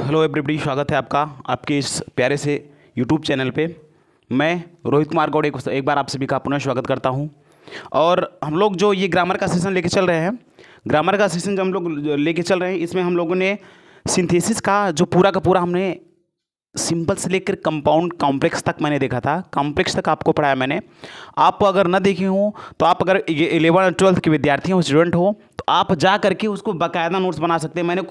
Hello everybody, स्वागत है आपका आपके इस प्यारे से यूट्यूब चैनल पे। मैं रोहित कुमार गौड़ एक बार आप सभी का पुनः स्वागत करता हूं। और हम लोग जो ये ग्रामर का सेशन लेके चल रहे हैं, ग्रामर का सेशन जो हम लोग लेके चल रहे हैं, इसमें हम लोगों ने सिंथेसिस का जो पूरा का पूरा हमने सिंपल से लेकर कंपाउंड कॉम्प्लेक्स तक मैंने देखा था। कॉम्प्लेक्स तक आपको पढ़ाया मैंने। आप अगर न देखे हो तो आप अगर 11 और 12 के विद्यार्थी हो, स्टूडेंट हो, तो आप जा करके उसको बाकायदा नोट्स बना सकते हैं। मैंने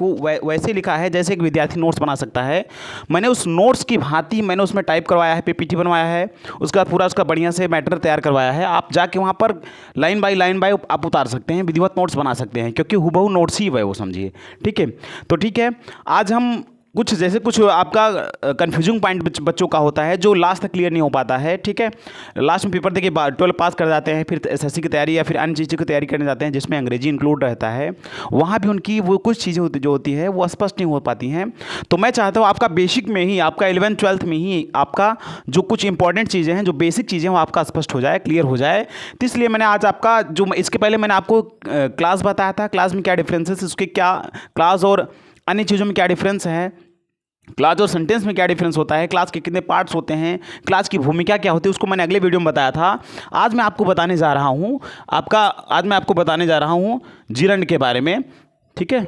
वैसे लिखा है जैसे एक विद्यार्थी नोट्स बना सकता है। मैंने उस नोट्स की भांति मैंने उसमें टाइप करवाया है, पीपीटी बनवाया है, उसका पूरा उसका बढ़िया से मैटर तैयार करवाया है। आप जाके वहाँ पर लाइन बाय आप उतार सकते हैं, विधिवत नोट्स बना सकते हैं, क्योंकि हूबहू नोट्स ही है वो, समझिए। ठीक है, तो ठीक है, आज हम कुछ आपका कन्फ्यूजिंग पॉइंट बच्चों का होता है जो लास्ट तक क्लियर नहीं हो पाता है। ठीक है, लास्ट में पेपर देके 12 पास कर जाते हैं, फिर एसएससी की तैयारी या फिर अन्य चीज़ों की तैयारी करने जाते हैं जिसमें अंग्रेजी इंक्लूड रहता है। वहाँ भी उनकी वो कुछ चीज़ें जो होती है वो स्पष्ट नहीं हो पाती हैं। तो मैं चाहता हूँ आपका बेसिक में ही, आपका 11th 12th में ही आपका जो कुछ इंपॉर्टेंट चीज़ें हैं, जो बेसिक चीज़ें हैं, वो आपका स्पष्ट हो जाए, क्लियर हो जाए। तो इसलिए मैंने आज आपका जो इसके पहले मैंने आपको क्लास बताया था, क्लास में क्या डिफरेंसेस, उसके क्या क्लास और अन्य चीज़ों में क्या डिफरेंस है, क्लास और सेंटेंस में क्या डिफरेंस होता है, क्लास के कितने पार्ट्स होते हैं, क्लास की भूमिका क्या होती है, उसको मैंने अगले वीडियो में बताया था। आज मैं आपको बताने जा रहा हूँ जीरंड के बारे में। ठीक है,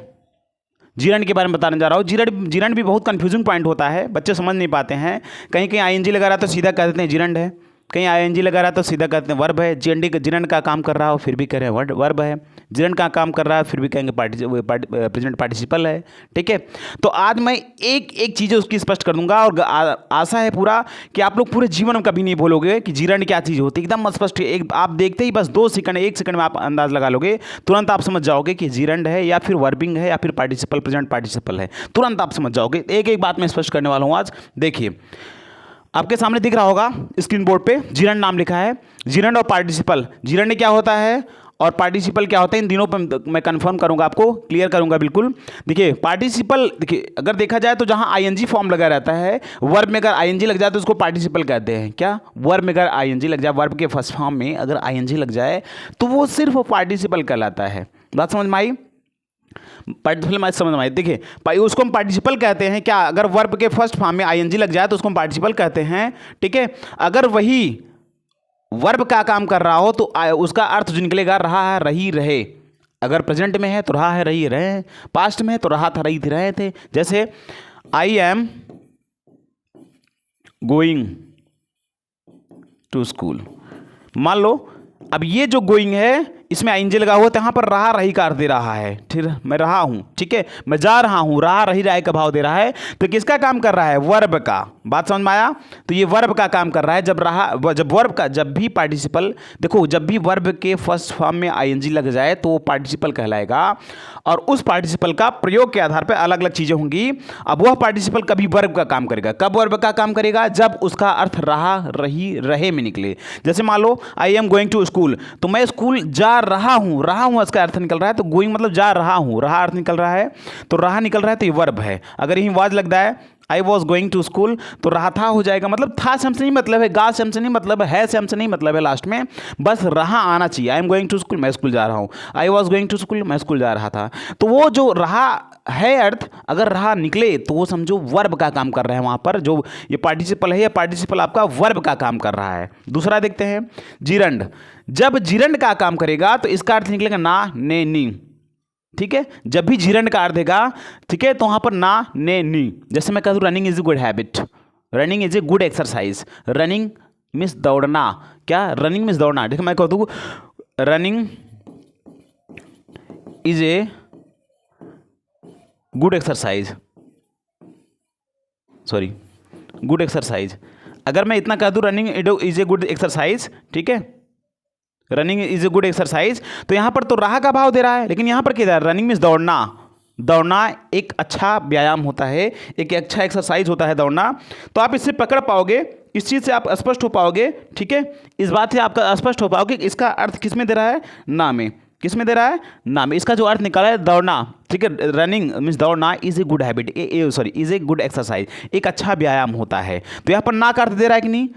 जीरंड के बारे में बताने जा रहा हूँ। जीरंड भी बहुत कंफ्यूजिंग पॉइंट होता है, बच्चे समझ नहीं पाते हैं। कहीं कहीं आईएनजी लगा रहा तो सीधा कह देते हैं जीरंड है, कहीं आईएनजी लगा रहा तो सीधा कहते हैं वर्ब है। जीरंड का काम कर रहा हो फिर भी कह रहे हैं वर्ब है। जीरंड का काम कर रहा है फिर भी कहेंगे प्रेजेंट पार्टिसिपल है। ठीक है, तो आज मैं एक एक चीज़ें उसकी स्पष्ट कर दूंगा और आशा है पूरा कि आप लोग पूरे जीवन में कभी नहीं भूलोगे कि जीरंड क्या चीज़ होती है। एकदम स्पष्ट, एक आप देखते ही बस 2 सेकंड 1 सेकंड में आप अंदाज लगा लोगे, तुरंत आप समझ जाओगे कि जीरंड है या फिर वर्बिंग है या फिर पार्टिसिपल प्रेजेंट पार्टिसिपल है। तुरंत आप समझ जाओगे। एक एक बात मैं स्पष्ट करने वाला हूँ आज। देखिए, आपके सामने दिख रहा होगा स्क्रीन बोर्ड पे जीरंड नाम लिखा है। जीरंड और पार्टिसिपल, जीरंड क्या होता है और पार्टिसिपल क्या होता है, इन दिनों पर मैं कंफर्म करूंगा, आपको क्लियर करूंगा बिल्कुल। देखिए पार्टिसिपल, देखिए अगर देखा जाए तो जहां आईएनजी फॉर्म लगा रहता है, वर्ब में अगर आईएनजी लग जाए तो उसको पार्टिसिपल कहते हैं। क्या? वर्ब में अगर आईएनजी लग जाए, वर्ब के फर्स्ट फॉर्म में अगर आईएनजी लग जाए तो वो सिर्फ पार्टिसिपल कहलाता है। बात समझ में आई? पार्टिसिपल मैच समझ में आई। देखिए उसको हम पार्टिसिपल कहते हैं। क्या? अगर वर्ब के फर्स्ट फॉर्म में आईएनजी लग जाए तो उसको हम पार्टिसिपल कहते हैं। ठीक है, अगर वही वर्ब का काम कर रहा हो तो उसका अर्थ जो निकलेगा रहा है, रही, रहे। अगर प्रेजेंट में है तो रहा है, रही, रहे। पास्ट में है तो रहा था, रही थी, रहे थे। जैसे I am going to school, मान लो अब ये जो गोइंग है इसमें आईएनजी लगा हुआ तो यहाँ पर रहा रही का अर्थ दे रहा है। ठीक, मैं रहा हूँ, ठीक है, मैं जा रहा हूँ, रहा रही राय का भाव दे रहा है। तो किसका काम कर रहा है? वर्ब का। बात समझ में आया? तो ये वर्ब का काम कर रहा है। जब वर्ब का, जब भी पार्टिसिपल, देखो जब भी वर्ब के फर्स्ट फॉर्म में आईएनजी लग जाए तो वो पार्टिसिपल कहलाएगा। और उस पार्टिसिपल का प्रयोग के आधार पर अलग अलग चीज़ें होंगी। अब वह पार्टिसिपल कभी वर्ब का काम करेगा। कब वर्ब का काम करेगा? जब उसका अर्थ रहा, रही, रहे में निकले। जैसे मान लो I am going to school, तो मैं स्कूल जा रहा हूं इसका अर्थ निकल रहा है। तो गोइंग मतलब जा रहा हूं, रहा अर्थ निकल रहा है, तो रहा निकल रहा है तो ये वर्ब है। अगर यही वाज लग रहा है I was going to school तो रहा था हो जाएगा। मतलब था से हमसे नहीं मतलब है, गा से हमसे नहीं मतलब है से हमसे नहीं मतलब है, लास्ट में बस रहा आना चाहिए। I am going to school, मैं स्कूल जा रहा हूँ। I was going to school, मैं स्कूल जा रहा था। तो वो जो रहा है अर्थ, अगर रहा निकले तो वो समझो वर्ब का काम कर रहा है। वहाँ पर जो ये पार्टिसिपल है, ये पार्टिसिपल आपका वर्ब का काम कर रहा है। दूसरा देखते हैं जीरंड। जब जीरंड का काम करेगा तो इसका अर्थ निकलेगा ना, ने, नी। ठीक है, जब भी जीरंड का अर्थ देगा, ठीक है, तो वहां पर ना, ने, नी। जैसे मैं कहूँ running is a good habit, running is a good exercise. Running means दौड़ना। क्या? रनिंग मीन्स दौड़ना। ठीक है, मैं कहता हूँ running is a good exercise, sorry, good exercise. अगर मैं इतना कह दूँ running is a good exercise, ठीक है, running is a good exercise, तो यहां पर तो रहा का भाव दे रहा है, लेकिन यहां पर क्या दे रहा है? रनिंग मीन्स दौड़ना। दौड़ना एक अच्छा व्यायाम होता है, एक अच्छा एक्सरसाइज होता है दौड़ना। तो आप इससे पकड़ पाओगे, इस चीज़ से आप स्पष्ट हो पाओगे। ठीक है, इस बात से आप स्पष्ट हो पाओगे इसका अर्थ किस में दे रहा है? ना में। किस में दे रहा है? ना में। इसका जो अर्थ निकाला है दौड़ना, ठीक है, रनिंग मीन्स दौड़ना is a good habit, sorry is a good exercise, एक अच्छा व्यायाम होता है। तो यहाँ पर ना का अर्थ दे रहा है कि नहीं?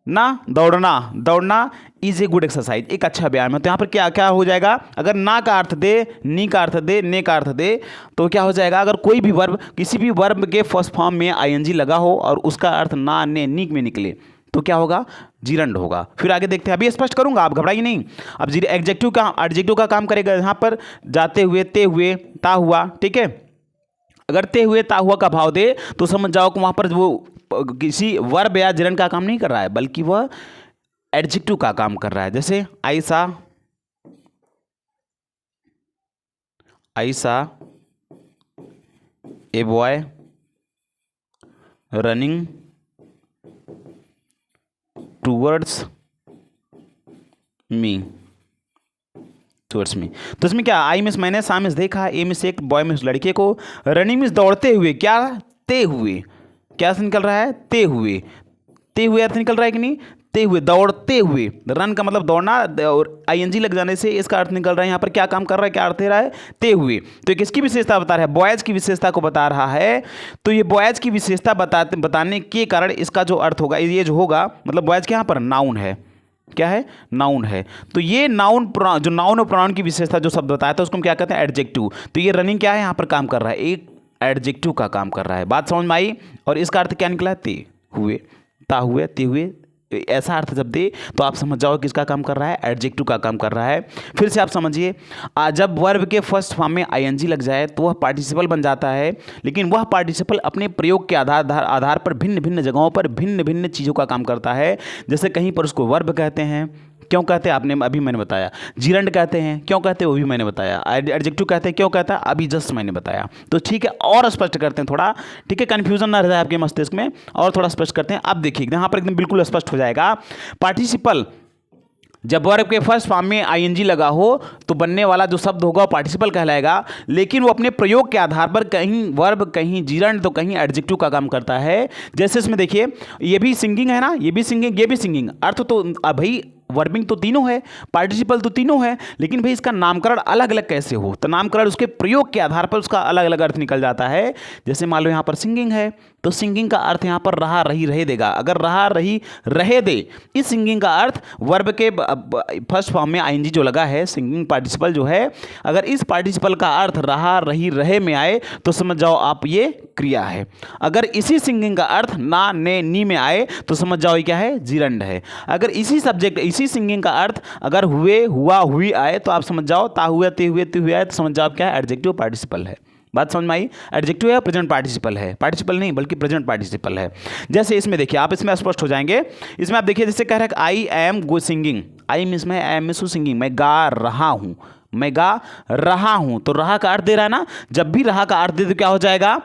ना दौड़ना, दौड़ना इज ए गुड एक्सरसाइज, एक अच्छा व्यायाम है। तो यहाँ पर क्या क्या हो जाएगा, अगर ना का अर्थ दे, नी का अर्थ दे, ने का अर्थ दे, तो क्या हो जाएगा, अगर कोई भी वर्ब किसी भी वर्ब के फर्स्ट फॉर्म में आईएनजी लगा हो और उसका अर्थ ना ने नी में निकले तो क्या होगा, जीरंड होगा। फिर आगे देखते हैं, अभी स्पष्ट करूंगा, आप घबराइए नहीं। अब एडजेक्टिव का काम करेगा यहाँ पर, जाते हुए, ते हुए, ता हुआ, ठीक है। अगर ते हुए ता हुआ का भाव दे तो समझ जाओ कि वहाँ पर वो किसी वर्ब या जिरंड का काम नहीं कर रहा है, बल्कि वह एडजेक्टिव का काम कर रहा है। जैसे आई सा a boy running towards me, तो इसमें क्या, आई मिस मैंने, सा मिस देखा, ए मिस एक, बॉय मिस लड़के को, रनिंग मिस दौड़ते हुए, क्या ते हुए, क्या से निकल रहा है, ते हुए, ते हुए अर्थ निकल रहा है कि नहीं, ते हुए, दौड़ते हुए, रन का मतलब दौड़ना और आईएनजी लग जाने से इसका अर्थ निकल रहा है यहाँ पर क्या काम कर रहा है, क्या अर्थ दे रहा है, ते हुए। तो ये किसकी विशेषता बता रहा है, बॉयज की विशेषता को बता रहा है। तो ये बॉयज की विशेषता बताने के कारण इसका जो अर्थ होगा, ये जो होगा, मतलब बॉयज के यहाँ पर नाउन है, क्या है, नाउन है। तो ये नाउन, जो नाउन और प्रोनाउन की विशेषता जो शब्द बताया था उसको हम क्या कहते हैं, एडजेक्टिव। तो ये रनिंग क्या है, यहाँ पर काम कर रहा है, एक एडजेक्टिव का काम कर रहा है। बात समझ में आई। और इसका अर्थ क्या निकला है, ते हुए, ता हुए, ते हुए, ऐसा अर्थ जब दे तो आप समझ जाओ किसका काम कर रहा है, एडजेक्टिव का काम कर रहा है। फिर से आप समझिए, जब वर्ब के फर्स्ट फॉर्म में आईएनजी लग जाए तो वह पार्टिसिपल बन जाता है, लेकिन वह पार्टिसिपल अपने प्रयोग के आधार पर भिन्न भिन्न जगहों पर भिन्न भिन्न चीज़ों का काम करता है। जैसे कहीं पर उसको वर्ब कहते हैं, क्यों कहते हैं, आपने अभी मैंने बताया। जीरंड कहते हैं, क्यों कहते हैं, वो भी मैंने बताया। एडजेक्टिव कहते हैं, क्यों कहता है, अभी जस्ट मैंने बताया। तो ठीक है, और स्पष्ट करते हैं थोड़ा, ठीक है, कन्फ्यूजन ना रह जाए आपके मस्तिष्क में, और थोड़ा स्पष्ट करते हैं। अब देखिए यहाँ पर एकदम बिल्कुल स्पष्ट हो जाएगा। पार्टिसिपल जब वर्ब के फर्स्ट फॉर्म में आईएनजी लगा हो तो बनने वाला जो शब्द होगा वो पार्टिसिपल कहलाएगा, लेकिन वो अपने प्रयोग के आधार पर कहीं वर्ब, कहीं जीरंड, तो कहीं एडजेक्टिव का काम करता है। जैसे इसमें देखिए, ये भी सिंगिंग है ना, ये भी सिंगिंग, ये भी सिंगिंग, अर्थ तो भाई वर्बिंग तो तीनों है, पार्टिसिपल तो तीनों है, लेकिन भाई इसका नामकरण अलग अलग कैसे हो, तो नामकरण उसके प्रयोग के आधार पर उसका अलग अलग अर्थ निकल जाता है। जैसे मान लो यहाँ पर सिंगिंग है तो सिंगिंग का अर्थ यहाँ पर रहा रही रहे देगा। अगर रहा रही रहे दे, इस सिंगिंग का अर्थ वर्ब के फर्स्ट फॉर्म में आईएनजी जो लगा है, सिंगिंग पार्टिसिपल जो है, अगर इस पार्टिसिपल का अर्थ रहा रही रहे में आए तो समझ जाओ आप ये क्रिया है। अगर इसी सिंगिंग का अर्थ ना ने नी में आए तो समझ जाओ ये क्या है, जीरंड है। अगर इसी सब्जेक्ट, इसी सिंगिंग का अर्थ अगर हुए, हुआ, हुई आए तो आप समझ जाओ ता हुए, ते हुए, ती हुए आए तो समझ जाओ क्या है, एडजेक्टिव पार्टिसिपल है। बात समझ में आई। एडजेक्टिव है, प्रेजेंट पार्टिसिपल है, पार्टिसिपल नहीं बल्कि प्रेजेंट पार्टिसिपल है। जैसे इसमें देखिए, आप इसमें स्पष्ट हो जाएंगे। इसमें आप देखिए, जैसे कह रहा है I am go singing, I miss में, आई मिस सिंगिंग, मैं गा रहा हूँ, मैं गा रहा हूँ, तो रहा का अर्थ दे रहा है ना। जब भी रहा का अर्थ दे तो क्या हो जाएगा,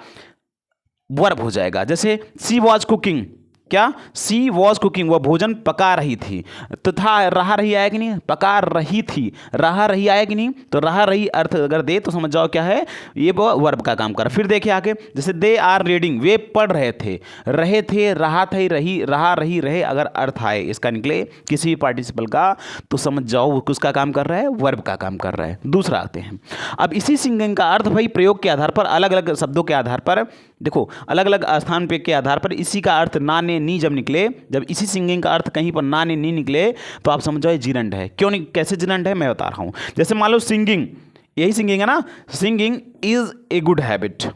वर्ब हो जाएगा। जैसे सी वॉज कुकिंग, क्या, सी वॉज कुकिंग, वह भोजन पका रही थी, तो था रहा रही आया कि नहीं, पका रही थी, रहा रही आया कि नहीं, तो रहा रही अर्थ अगर दे तो समझ जाओ क्या है, ये वो वर्ब का काम कर। फिर देखिए आगे, जैसे दे आर रीडिंग, वे पढ़ रहे थे, रहा थे, रही, रहा रही रहे, अगर अर्थ आए इसका निकले किसी भी पार्टिसिपल का तो समझ जाओ वो किसका काम कर रहा है, वर्ब का काम कर रहा है। दूसरा आते हैं, अब इसी सिंगिंग का अर्थ भाई प्रयोग के आधार पर, अलग अलग शब्दों के आधार पर, देखो अलग अलग स्थान पे के आधार पर इसी का अर्थ ना ने नी जब निकले, जब इसी सिंगिंग का अर्थ कहीं पर ना ने नी निकले तो आप समझ जाओ जीरंड है। क्यों नहीं, कैसे जीरंड है मैं बता रहा हूं। जैसे मान लो सिंगिंग, यही सिंगिंग है ना, singing is a good habit,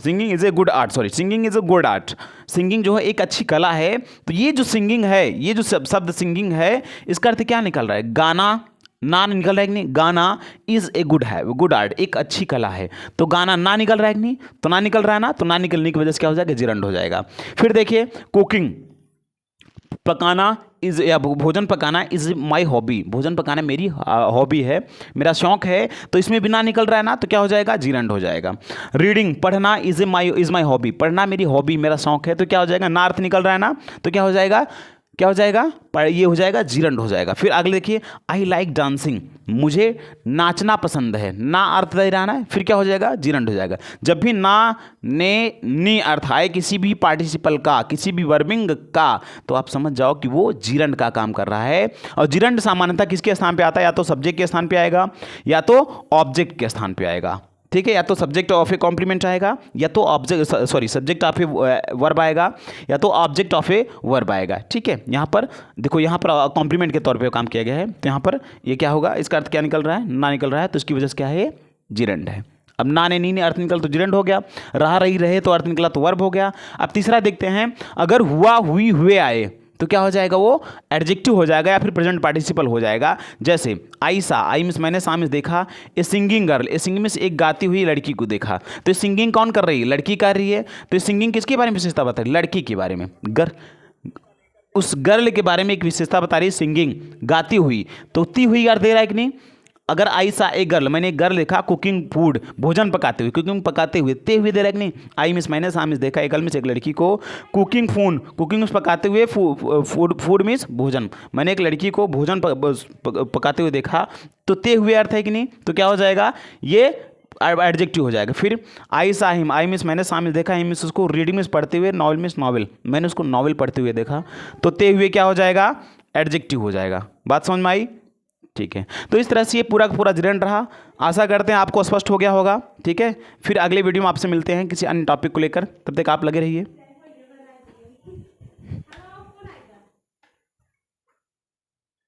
singing is a good art, sorry singing is a good art, singing जो है एक अच्छी कला है। तो ये जो सिंगिंग है, ये जो शब्द सिंगिंग है, इसका अर्थ क्या निकल रहा है, गाना, ना निकल रहा है कि नहीं, गाना इज ए गुड है, गुड आर्ट, एक अच्छी कला है। तो गाना ना निकल रहा है कि नहीं, तो ना निकल रहा है ना, तो ना निकलने की वजह से क्या हो जाएगा, जीरंड हो जाएगा। फिर देखिए कुकिंग, पकाना इज, या भोजन पकाना इज माई हॉबी, भोजन पकाना मेरी हॉबी है, मेरा शौक है, तो इसमें भी ना निकल रहा है ना, तो क्या हो जाएगा, जीरंड हो जाएगा। रीडिंग, पढ़ना इज माई हॉबी, पढ़ना मेरी हॉबी, मेरा शौक है, तो क्या हो जाएगा, ना अर्थ निकल रहा है ना, तो क्या हो जाएगा, क्या हो जाएगा, ये हो जाएगा जीरंड हो जाएगा। फिर अगले देखिए, आई लाइक डांसिंग, मुझे नाचना पसंद है, ना अर्थ दे रहा है, फिर क्या हो जाएगा, जीरंड हो जाएगा। जब भी ना ने नी अर्थ आए किसी भी पार्टिसिपल का, किसी भी वर्बिंग का, तो आप समझ जाओ कि वो जीरंड का काम कर रहा है। और जीरंड सामान्यतः किसके स्थान पे आता है, या तो सब्जेक्ट के स्थान पे आएगा या तो ऑब्जेक्ट के स्थान पे आएगा। ठीक है, या तो सब्जेक्ट ऑफ ए कॉम्प्लीमेंट आएगा, या तो object sorry subject of a verb आएगा, या तो ऑब्जेक्ट ऑफ ए वर्ब आएगा। ठीक है, यहाँ पर देखो, यहाँ पर कॉम्प्लीमेंट के तौर पे काम किया गया है, तो यहाँ पर ये क्या होगा, इसका अर्थ क्या निकल रहा है, ना निकल रहा है, तो इसकी वजह से क्या है, जिरंड है। अब ना ने नी ने अर्थ निकल तो जिरंड हो गया, रहा रही रहे तो अर्थ निकला तो वर्ब हो गया। अब तीसरा देखते हैं, अगर हुआ हुई हुए आए तो क्या हो जाएगा, वो एडजेक्टिव हो जाएगा या फिर प्रेजेंट पार्टिसिपल हो जाएगा। जैसे आई सा, आई मीन्स मैंने, सा मीन्स देखा, A singing girl, A singing means एक गाती हुई लड़की को देखा। तो ये सिंगिंग कौन कर रही है, लड़की कर रही है। तो ये सिंगिंग किसके बारे में विशेषता बता रही है, लड़की के बारे में, उस गर्ल के बारे में एक विशेषता बता रही है, सिंगिंग, गाती हुई। तो ती हुई यार दे रहा है कि नहीं। अगर आई सा ए गर्ल, मैंने एक गर्ल देखा कुकिंग फूड, भोजन पकाते हुए, कुकिंग पकाते हुए, ते हुए दे रहा है कि नहीं। आई मिस मैंने, सा मिस देखा, एक गर्ल मिस एक लड़की को कुकिंग फूड, कुकिंग मिस पकाते हुए, फूड मिस भोजन, मैंने एक लड़की को भोजन पकाते हुए देखा। तो ते हुए अर्थ है कि नहीं, तो क्या हो जाएगा, ये एडजेक्टिव हो जाएगा। फिर आई सा हिम, आई मिस मैंने, सा मिस देखा, हिम मिस उसको रीडिंग मिस पढ़ते हुए, नॉवल मिस नॉवल, मैंने उसको नॉवल पढ़ते हुए देखा। तो ते हुए क्या हो जाएगा, एडजेक्टिव हो जाएगा। बात समझ में आई। ठीक है, तो इस तरह से ये पूरा का पूरा जिरंड रहा। आशा करते हैं आपको स्पष्ट हो गया होगा। ठीक है, फिर अगले वीडियो में आपसे मिलते हैं किसी अन्य टॉपिक को लेकर, तब तक आप लगे रहिए।